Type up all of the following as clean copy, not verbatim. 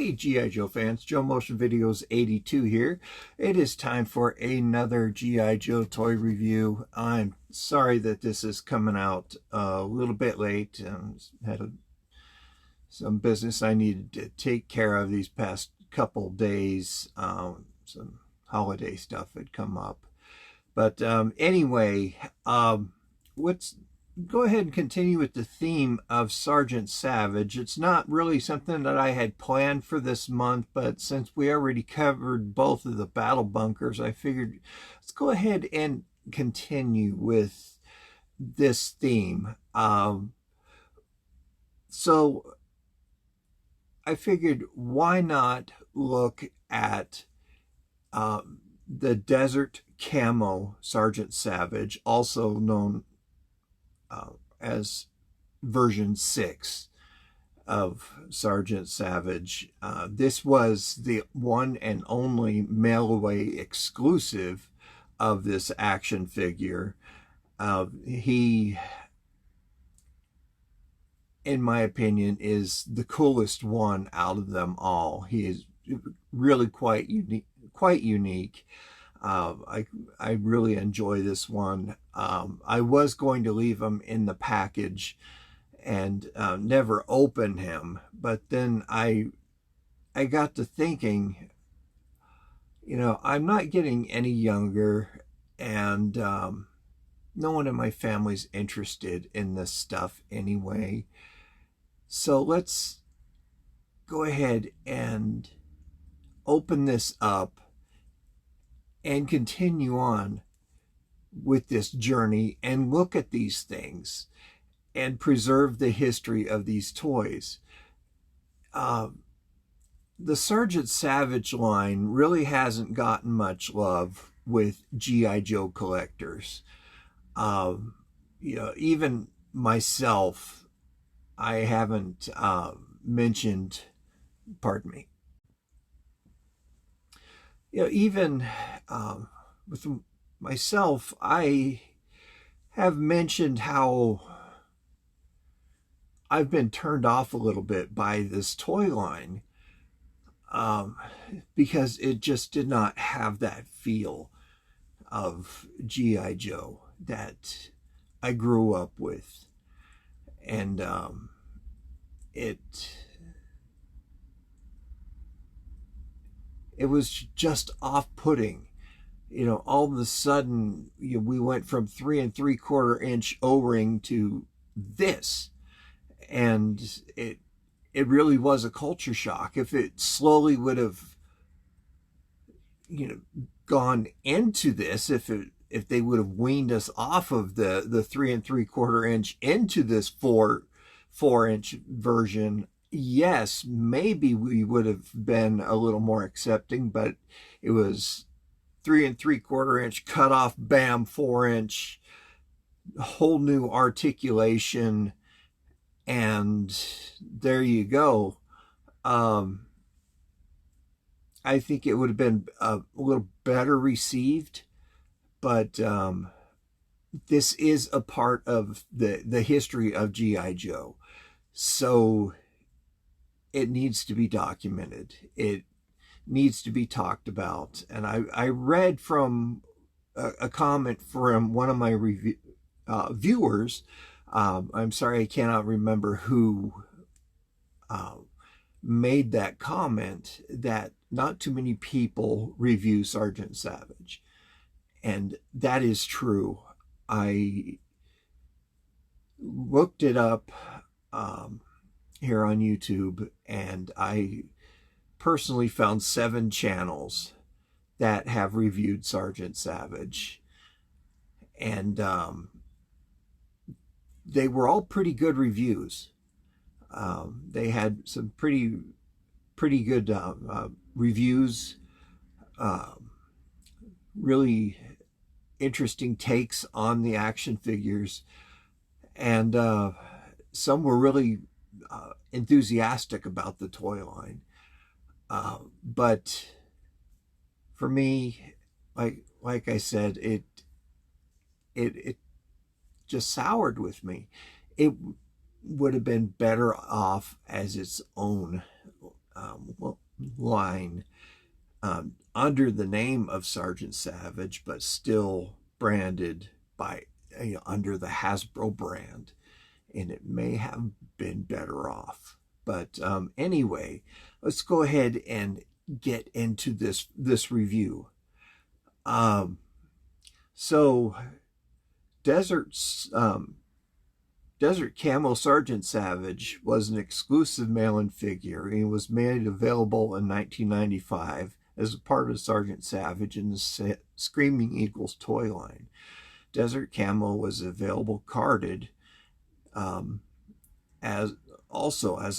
Hey G.I. Joe fans, Joe Motion Videos 82 here. It is time for another G.I. Joe toy review. I'm sorry that this is coming out a little bit late. Had some business I needed to take care of these past couple days. Some holiday stuff had come up. But anyway, let's go ahead and continue with the theme of Sergeant Savage. It's not really something that I had planned for this month, but since we already covered both of the battle bunkers, I figured let's go ahead and continue with this theme. So I figured, why not look at the Desert Camo Sergeant Savage, also known as version 6 of Sergeant Savage. This was the one and only mail-away exclusive of this action figure. He, in my opinion, is the coolest one out of them all. He is really quite unique. I really enjoy this one. I was going to leave him in the package and never open him, but then I got to thinking, you know, I'm not getting any younger, and no one in my family's interested in this stuff anyway. So let's go ahead and open this up and continue on with this journey and look at these things and preserve the history of these toys. The Sergeant Savage line really hasn't gotten much love with G.I. Joe collectors. You know, even myself, I haven't mentioned, pardon me, you know, even with myself, I have mentioned how I've been turned off a little bit by this toy line because it just did not have that feel of G.I. Joe that I grew up with. And it was just off-putting. You know, all of a sudden, we went from 3 3/4 inch O-ring to this, and it really was a culture shock. If it slowly would have, you know, gone into this, if they would have weaned us off of the 3 3/4 inch into this 4 inch version, yes, maybe we would have been a little more accepting, but it was 3 3/4 inch cut off, bam, 4 inch, whole new articulation, and there you go. I think it would have been a little better received, but this is a part of the history of G.I. Joe, so it needs to be documented. It needs to be talked about. And I read from a comment from one of my viewers. I'm sorry, I cannot remember who made that comment, that not too many people review Sergeant Savage. And that is true. I looked it up here on YouTube, and I personally found 7 channels that have reviewed Sergeant Savage, and they were all pretty good reviews. They had some pretty good reviews, really interesting takes on the action figures, and some were really enthusiastic about the toy line. But for me, like I said, it just soured with me. It would have been better off as its own line under the name of Sergeant Savage, but still branded by under the Hasbro brand, and it may have been better off. But anyway, let's go ahead and get into this review. So Desert's Desert Camo Sergeant Savage was an exclusive mail-in figure. He was made available in 1995 as a part of Sergeant Savage in the Screaming Eagles toy line. Desert Camo was available carded as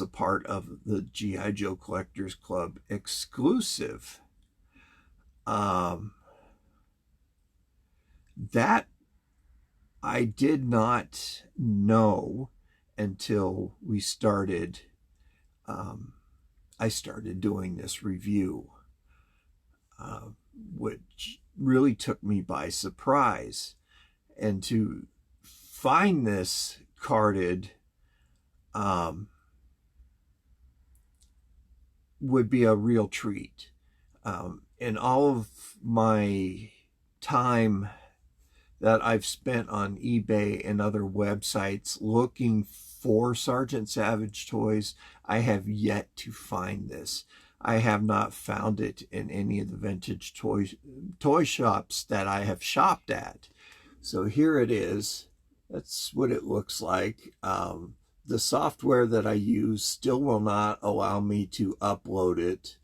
a part of the G.I. Joe Collectors Club exclusive. That I did not know until we started. I started doing this review, which really took me by surprise. And to find this carded would be a real treat. In all of my time that I've spent on eBay and other websites looking for Sergeant Savage toys, I have yet to find this. I have not found it in any of the vintage toy shops that I have shopped at. So here it is. That's what it looks like. The software that I use still will not allow me to upload it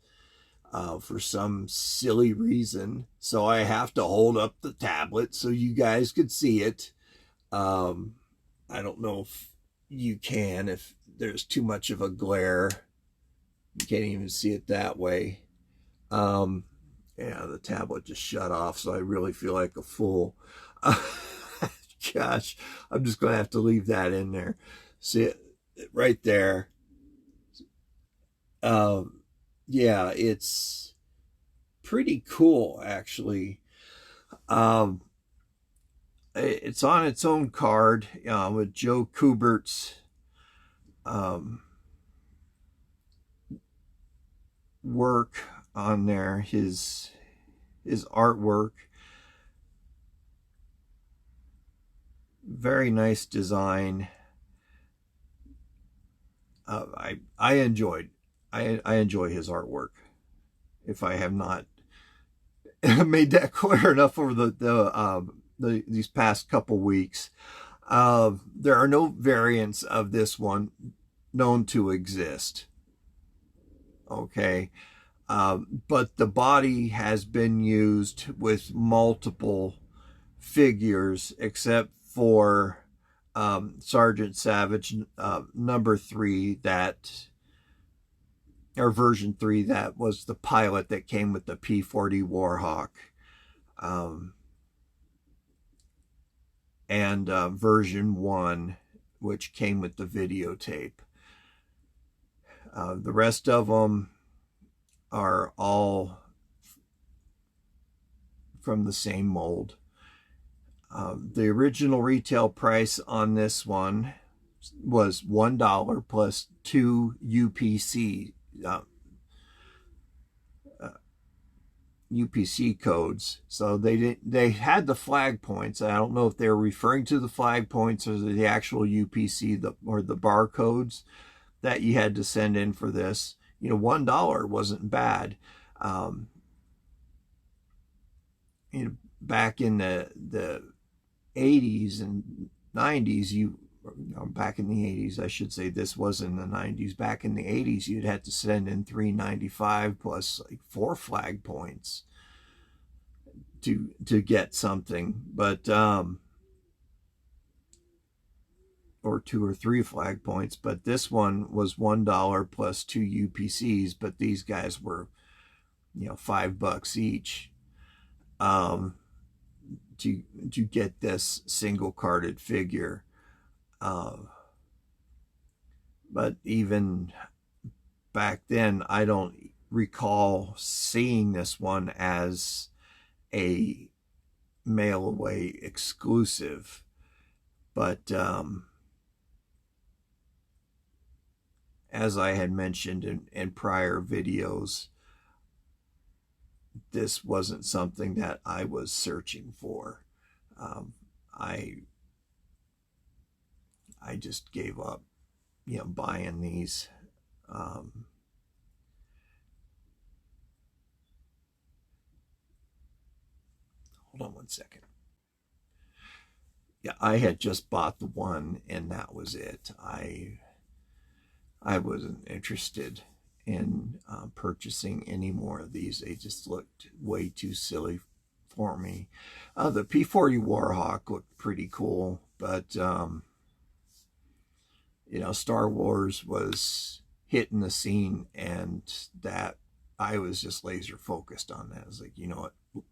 for some silly reason. So I have to hold up the tablet so you guys could see it. I don't know if you can, if there's too much of a glare. You can't even see it that way. Yeah, the tablet just shut off, so I really feel like a fool. Gosh, I'm just going to have to leave that in there. See it right there. Yeah, it's pretty cool, actually. It's on its own card with Joe Kubert's work on there, his artwork. Very nice design. I enjoy his artwork. If I have not made that clear enough over these past couple weeks, there are no variants of this one known to exist. Okay, but the body has been used with multiple figures, except for Sergeant Savage number 3, or version 3, that was the pilot that came with the P-40 Warhawk, and version 1, which came with the videotape. The rest of them are all from the same mold. The original retail price on this one was $1 plus 2 UPC UPC codes. So they had the flag points. I don't know if they're referring to the flag points or the actual UPC or the barcodes that you had to send in for this. You know, $1 wasn't bad. You know, back in the 80s and 90s, back in the 80s, I should say, this was in the 90s. Back in the 80s, you'd have to send in $3.95 plus like 4 flag points to get something, but or 2 or 3 flag points. But this one was $1 plus 2 UPCs, but these guys were, you know, $5 each. To get this single carded figure. But even back then, I don't recall seeing this one as a mail away exclusive. But as I had mentioned in prior videos, this wasn't something that I was searching for. I just gave up, buying these. Hold on one second. Yeah, I had just bought the one, and that was it. I wasn't interested in purchasing any more of these. They just looked way too silly for me. The P-40 Warhawk looked pretty cool, but Star Wars was hitting the scene, and that I was just laser focused on that. I was like, you know what?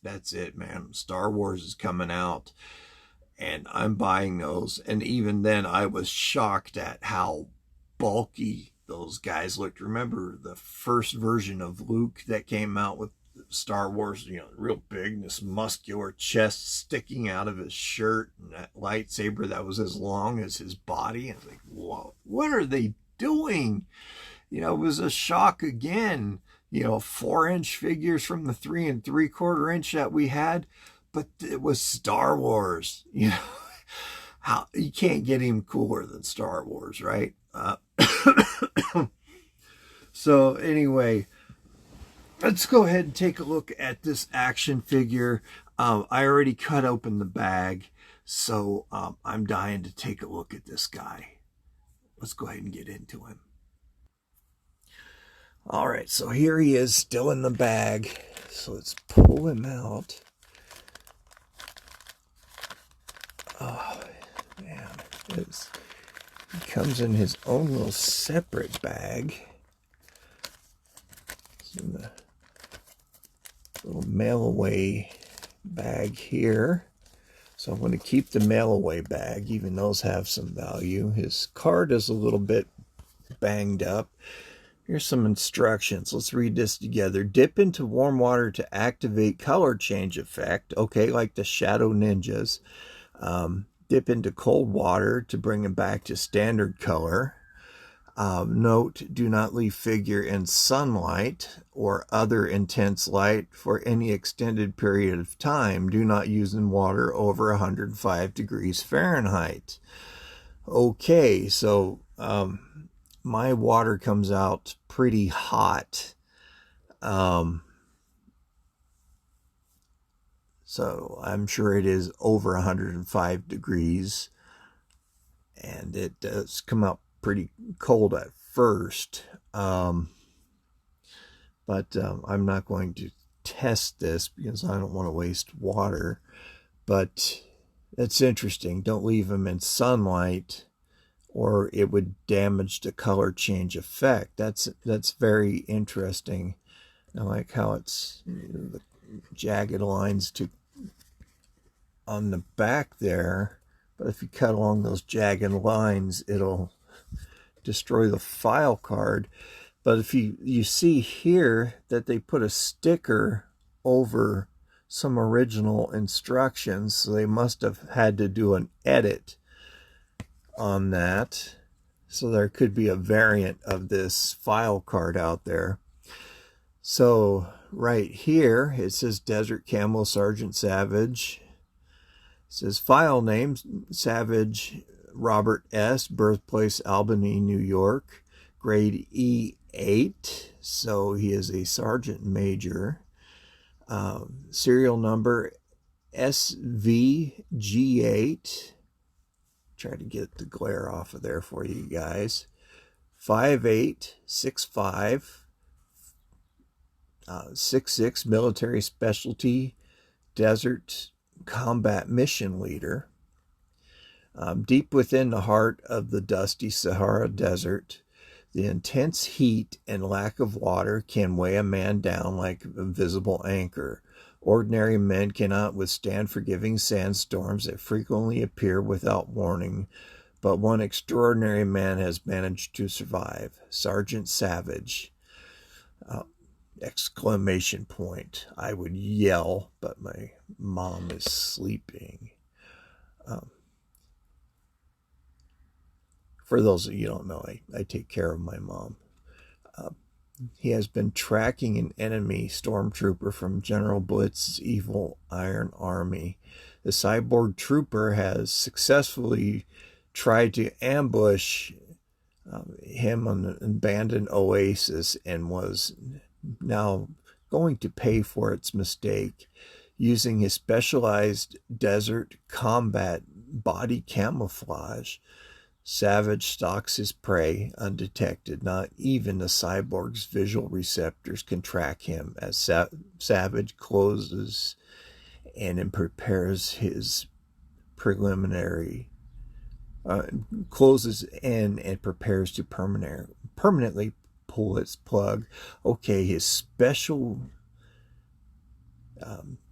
That's it, man. Star Wars is coming out, and I'm buying those. And even then, I was shocked at how bulky those guys looked. Remember the first version of Luke that came out with Star Wars, real big, this muscular chest sticking out of his shirt, and that lightsaber that was as long as his body. And I was like, whoa, what are they doing? It was a shock again. 4-inch figures from the 3 3/4 inch that we had, but it was Star Wars. How you can't get any cooler than Star Wars, right? So anyway, let's go ahead and take a look at this action figure. I already cut open the bag, so I'm dying to take a look at this guy. Let's go ahead and get into him. All right, so here he is, still in the bag. So let's pull him out. Oh, man. He comes in his own little separate bag. It's in the little mail-away bag here. So I'm going to keep the mail-away bag, even those have some value. His card is a little bit banged up. Here's some instructions. Let's read this together. Dip into warm water to activate color change effect. Okay, like the Shadow Ninjas. Dip into cold water to bring him back to standard color. Note, do not leave figure in sunlight or other intense light for any extended period of time. Do not use in water over 105 degrees Fahrenheit. Okay, so my water comes out pretty hot. So I'm sure it is over 105 degrees. And it does come out pretty cold at first. But I'm not going to test this because I don't want to waste water. But it's interesting. Don't leave them in sunlight, or it would damage the color change effect. That's very interesting. I like how it's the jagged lines on the back there, but if you cut along those jagged lines, it'll destroy the file card. But if you see here that they put a sticker over some original instructions, so they must have had to do an edit on that. So there could be a variant of this file card out there. So right here, it says Desert Camo Sergeant Savage. It says file name, Savage Robert S., birthplace Albany, New York, grade E8. So he is a sergeant major. Serial number SVG8. Try to get the glare off of there for you guys. 5865 66 military specialty desert combat mission leader. Deep within the heart of the dusty Sahara Desert, the intense heat and lack of water can weigh a man down like a invisible anchor. Ordinary men cannot withstand forgiving sandstorms that frequently appear without warning, but one extraordinary man has managed to survive. Sergeant Savage! Exclamation point. I would yell, but my mom is sleeping. For those of you who don't know, I take care of my mom. He has been tracking an enemy stormtrooper from General Blitz's evil Iron Army. The cyborg trooper has successfully tried to ambush him on an abandoned oasis and was now going to pay for its mistake. Using his specialized desert combat body camouflage, Savage stalks his prey undetected. Not even the cyborg's visual receptors can track him as Savage closes and prepares his preliminary closes in and prepares to permanently pull its plug. Okay, his special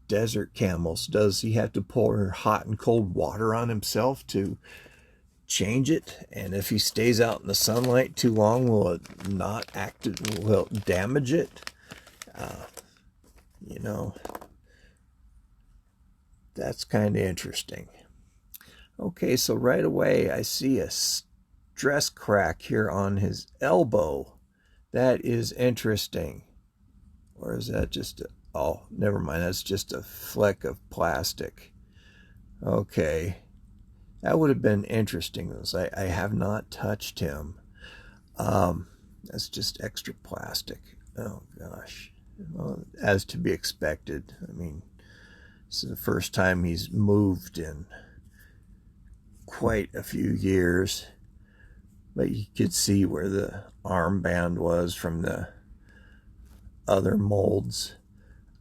desert camels, does he have to pour hot and cold water on himself to change it? And if he stays out in the sunlight too long, will it not will it damage it? You know, that's kind of interesting. Okay, so right away I see a stress crack here on his elbow. That is interesting. Or is that just oh, never mind, that's just a fleck of plastic. Okay, that would have been interesting. I have not touched him. That's just extra plastic. Oh gosh, well, as to be expected. I mean, this is the first time he's moved in quite a few years, but you could see where the armband was from the other molds.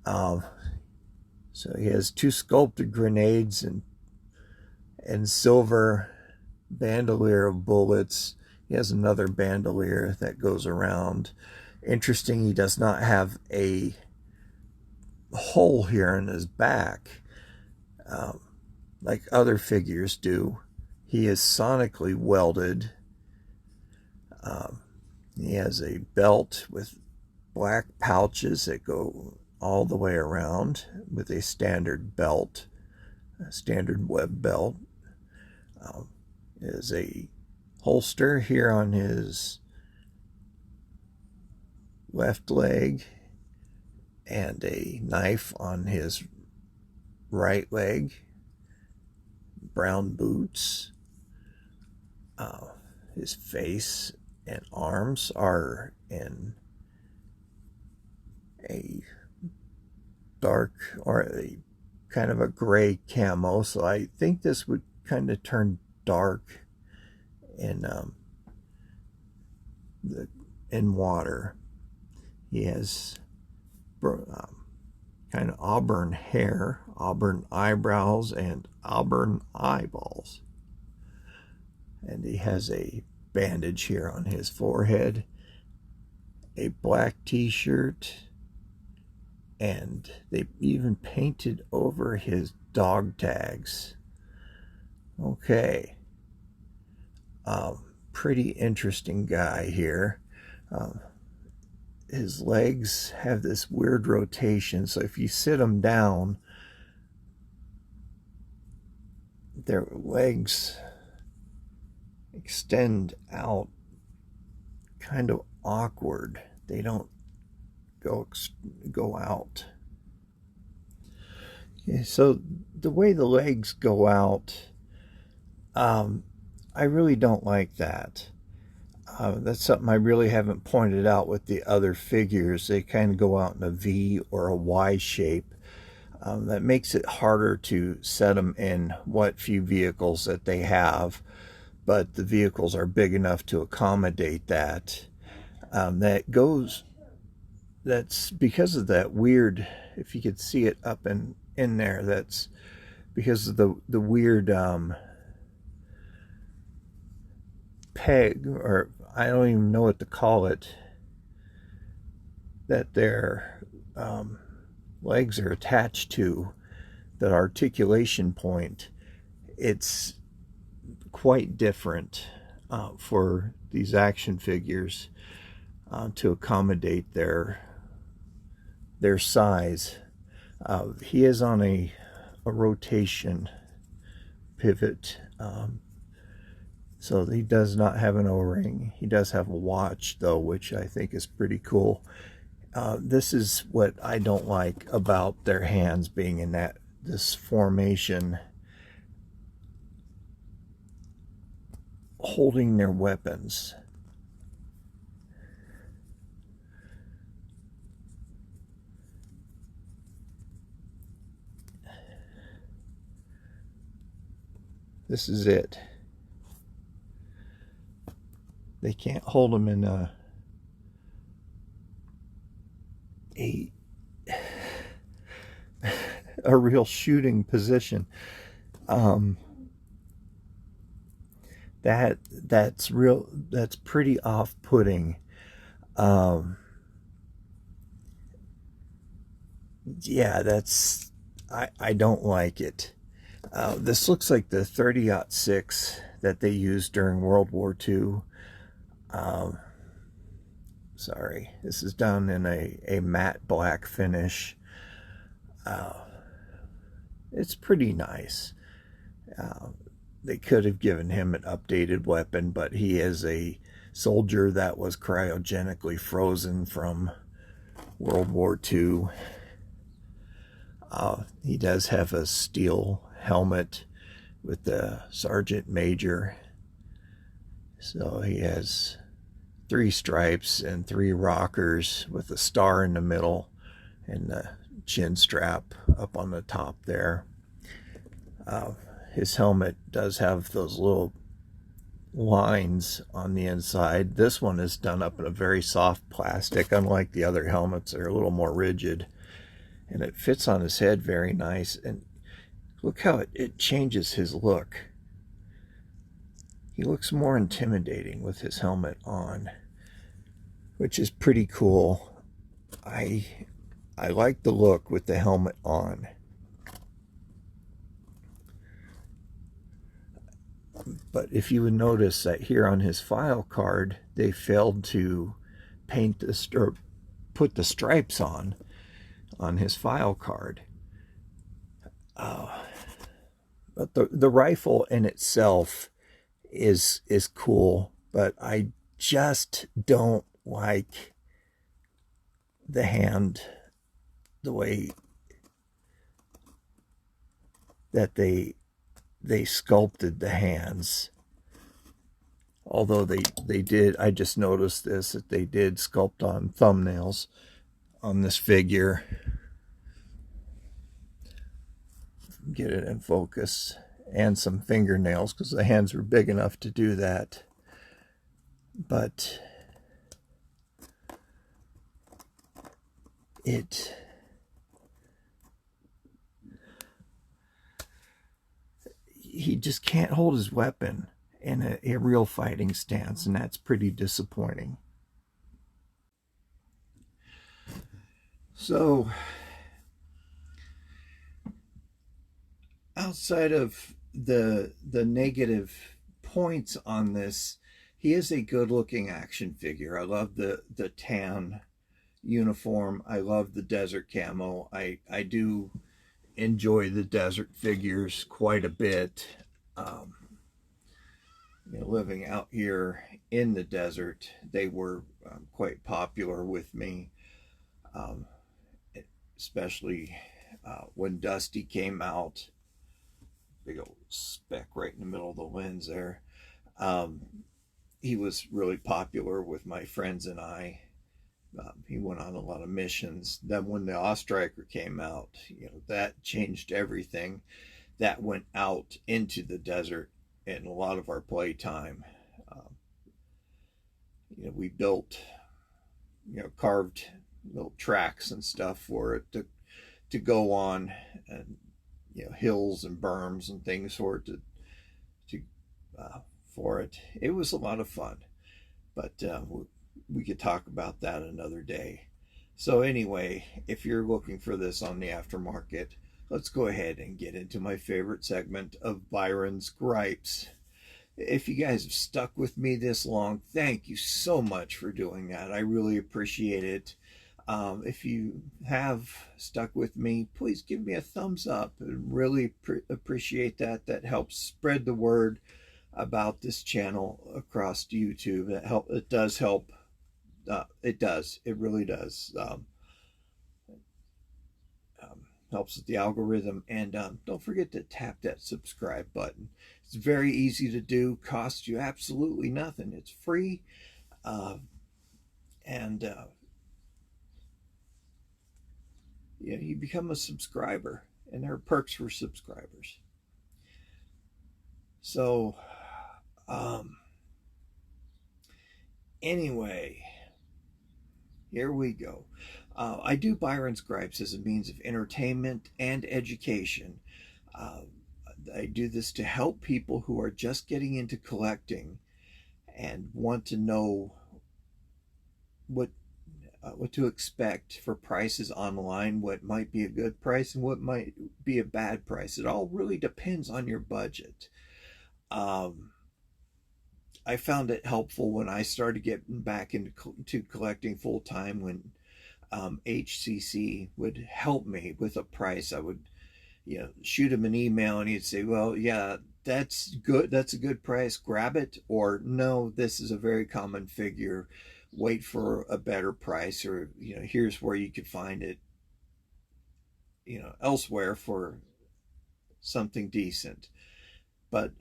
So he has 2 sculpted grenades and silver bandolier of bullets. He has another bandolier that goes around. Interesting, he does not have a hole here in his back like other figures do. He is sonically welded. He has a belt with black pouches that go all the way around with a standard belt, a standard web belt. Is a holster here on his left leg and a knife on his right leg. Brown boots. His face and arms are in a dark or a kind of a gray camo, so I think this would kind of turn dark in water. He has kind of auburn hair, auburn eyebrows, and auburn eyeballs. And he has a bandage here on his forehead, a black t-shirt, and they even painted over his dog tags. Okay. Pretty interesting guy here. His legs have this weird rotation, so if you sit him down, their legs extend out kind of awkward. They don't go out. Okay, so the way the legs go out, I really don't like that. That's something I really haven't pointed out with the other figures. They kind of go out in a V or a Y shape. That makes it harder to set them in what few vehicles that they have, but the vehicles are big enough to accommodate that. That's because of that weird, if you could see it up in there, that's because of the weird peg, or I don't even know what to call it, that their legs are attached to, that articulation point. It's quite different for these action figures to accommodate their size. He is on a rotation pivot. So he does not have an O-ring. He does have a watch, though, which I think is pretty cool. This is what I don't like about their hands being in this formation, holding their weapons. This is it. They can't hold them in a real shooting position. That's pretty off-putting. Yeah, I don't like it. This looks like the 30-06 that they used during World War II. Sorry, this is done in a matte black finish. It's pretty nice. They could have given him an updated weapon, but he is a soldier that was cryogenically frozen from World War II. He does have a steel helmet with the Sergeant Major. So he has 3 stripes and 3 rockers with a star in the middle and the chin strap up on the top there. His helmet does have those little lines on the inside. This one is done up in a very soft plastic, unlike the other helmets that are a little more rigid. And it fits on his head very nice. And look how it changes his look. He looks more intimidating with his helmet on, which is pretty cool. I like the look with the helmet on. But if you would notice that here on his file card, they failed to paint or put the stripes on his file card. But the rifle in itself is cool, but I just don't like the hand, the way that they sculpted the hands. Although they did, I just noticed this, that they did sculpt on thumbnails on this figure. Get it in focus. And some fingernails, because the hands were big enough to do that. But he just can't hold his weapon in a real fighting stance, and that's pretty disappointing. So, outside of the negative points on this, he is a good-looking action figure. I love the tan uniform. I love the desert camo. I do enjoy the desert figures quite a bit. Living out here in the desert, they were quite popular with me, especially when Dusty came out. Big old speck right in the middle of the lens there. He was really popular with my friends and I. He went on a lot of missions. Then when the Ostriker came out, that changed everything. That went out into the desert and a lot of our playtime. We built, carved little tracks and stuff for it to go on, and hills and berms and things for it. It was a lot of fun, but we could talk about that another day. So anyway, if you're looking for this on the aftermarket, let's go ahead and get into my favorite segment of Byron's Gripes. If you guys have stuck with me this long, thank you so much for doing that. I really appreciate it. If you have stuck with me, please give me a thumbs up. I really appreciate that. That helps spread the word. about this channel across YouTube. It does help. It does. It really does. Helps with the algorithm. And don't forget to tap that subscribe button. It's very easy to do. Costs you absolutely nothing. It's free. And you become a subscriber, and there are perks for subscribers. So anyway, here we go. I do Byron's Gripes as a means of entertainment and education. I do this to help people who are just getting into collecting and want to know what to expect for prices online, what might be a good price and what might be a bad price. It all really depends on your budget. I found it helpful when I started getting back into collecting full time, when HCC would help me with a price. I would shoot him an email and he'd say, well, yeah, that's good, that's a good price, grab it, or no, this is a very common figure, wait for a better price, or here's where you could find it elsewhere for something decent. But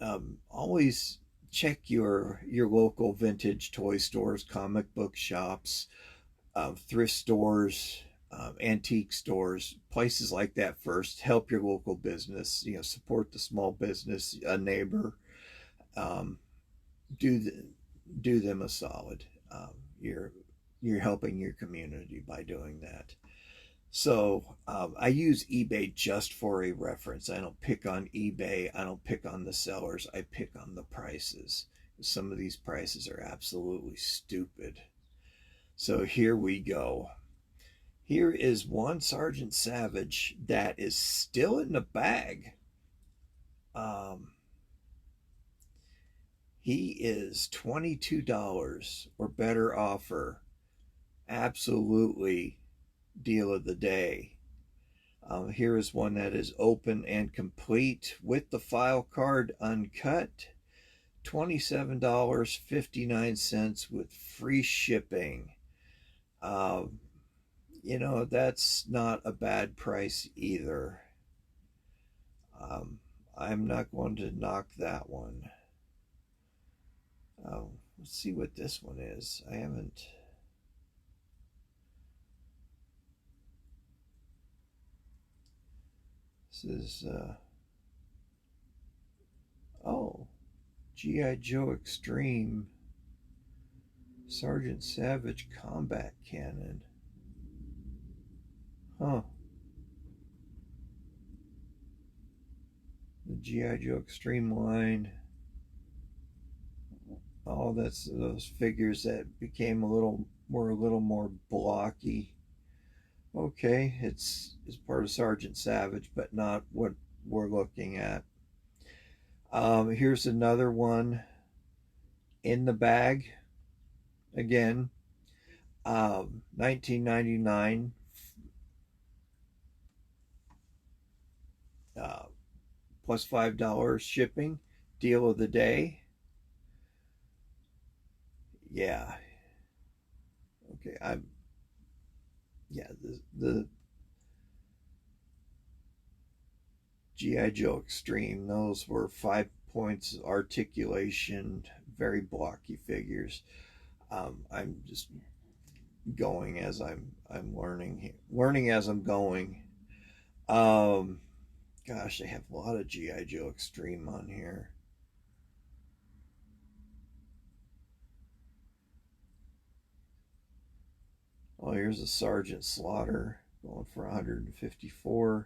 always check your local vintage toy stores, comic book shops, thrift stores, antique stores, places like that first. Help your local business, support the small business, a neighbor. Do them a solid. You're helping your community by doing that. So I use eBay just for a reference. I don't pick on eBay. I don't pick on the sellers. I pick on the prices. Some of these prices are absolutely stupid. So here we go. Here is one Sergeant Savage that is still in the bag. He is $22 or better offer. Absolutely deal of the day. Here is one that is open and complete with the file card uncut. $27.59 with free shipping. That's not a bad price either. I'm not going to knock that one. Let's see what this one is. I haven't. This is G.I. Joe Extreme Sergeant Savage Combat Cannon. The G.I. Joe Extreme line. That's those figures that became a little more blocky. Okay, it's part of Sergeant Savage, but not what we're looking at. Here's another one in the bag. Again, 1999. Plus $5 shipping. Deal of the day. Yeah. Okay, the G.I. Joe Extreme, those were 5 points articulation, very blocky figures. I'm just going as I'm learning as I'm going. Gosh, they have a lot of G.I. Joe Extreme on here. Oh, here's a Sergeant Slaughter going for $154.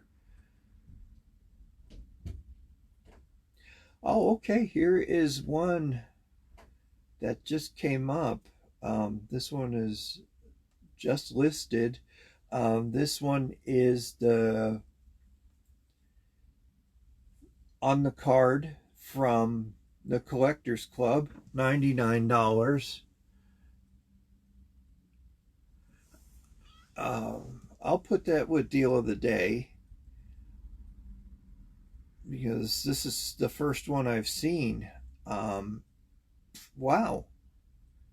Oh, okay. Here is one that just came up. This one is just listed. This one is on the card from the Collectors Club, $99. I'll put that with deal of the day, because this is the first one I've seen. Wow,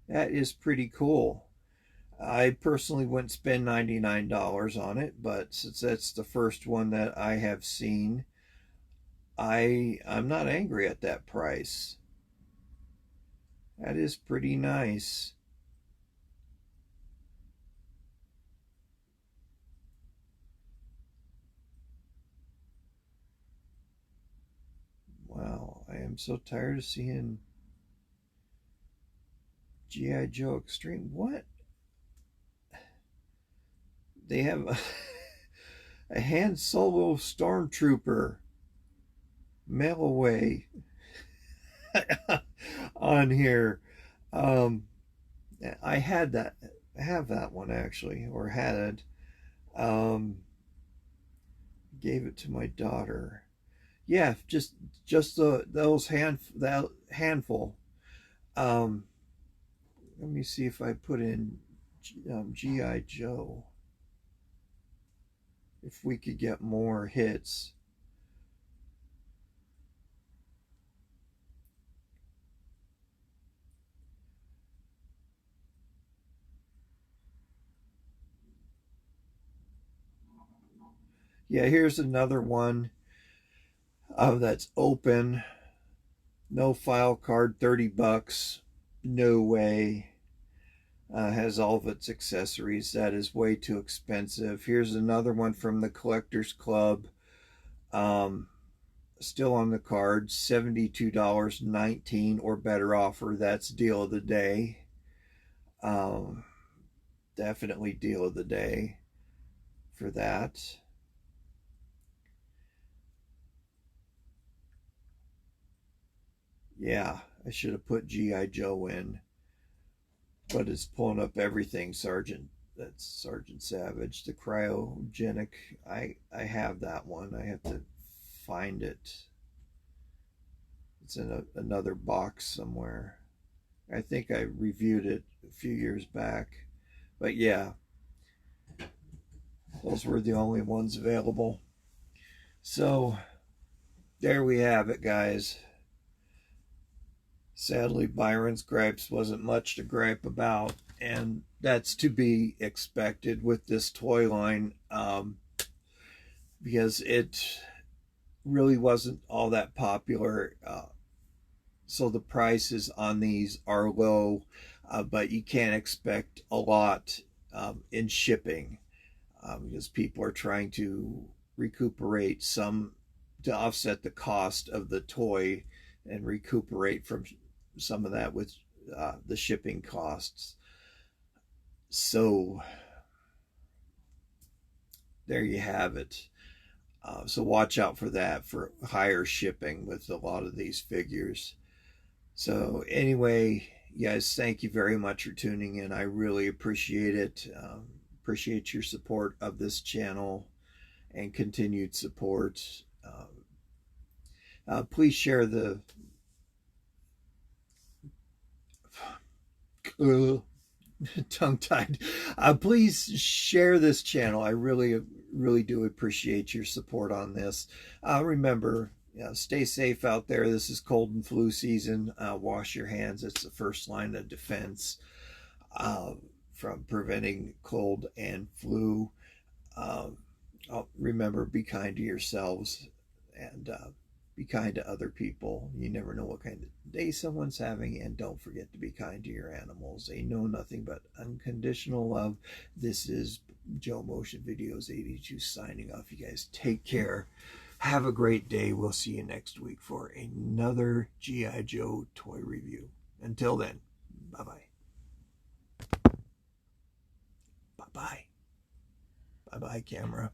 that is pretty cool. I personally wouldn't spend $99 on it, but since that's the first one that I have seen, I'm not angry at that price. That is pretty nice. Wow, I am so tired of seeing G.I. Joe Extreme. What? They have a Han Solo stormtrooper mail away on here. Um, I had that, have that one actually, or had it. Um, gave it to my daughter. Yeah, just those that handful. Um, let me see if I put in GI Joe. If we could get more hits. Yeah, here's another one that's open. No file card, $30. No way. Has all of its accessories. That is way too expensive. Here's another one from the Collectors Club. Um, Still on the card, $72.19 or better offer. That's deal of the day. Um, Definitely deal of the day for that. Yeah, I should have put G.I. Joe in, but it's pulling up everything, Sergeant. That's Sergeant Savage. The cryogenic, I have that one. I have to find it. It's in another box somewhere. I think I reviewed it a few years back. But yeah, those were the only ones available. So there we have it, guys. Sadly, Byron's gripes wasn't much to gripe about, and that's to be expected with this toy line, because it really wasn't all that popular. So the prices on these are low, but you can't expect a lot in shipping, because people are trying to recuperate some to offset the cost of the toy and recuperate from some of that with the shipping costs. So there you have it. So watch out for that, for higher shipping with a lot of these figures. So anyway, guys, thank you very much for tuning in. I really appreciate it. Appreciate your support of this channel and continued support. Please share the tongue-tied. Please share this channel. I really do appreciate your support on this. Remember, stay safe out there. This is cold and flu season. Wash your hands. It's the first line of defense from preventing cold and flu. Remember, be kind to yourselves and be kind to other people. You never know what kind of day someone's having, and don't forget to be kind to your animals. They know nothing but unconditional love. This is Joe Motion Videos 82 signing off. You guys take care. Have a great day. We'll see you next week for another G.I. Joe toy review. Until then, bye-bye. Bye-bye. Bye-bye, camera.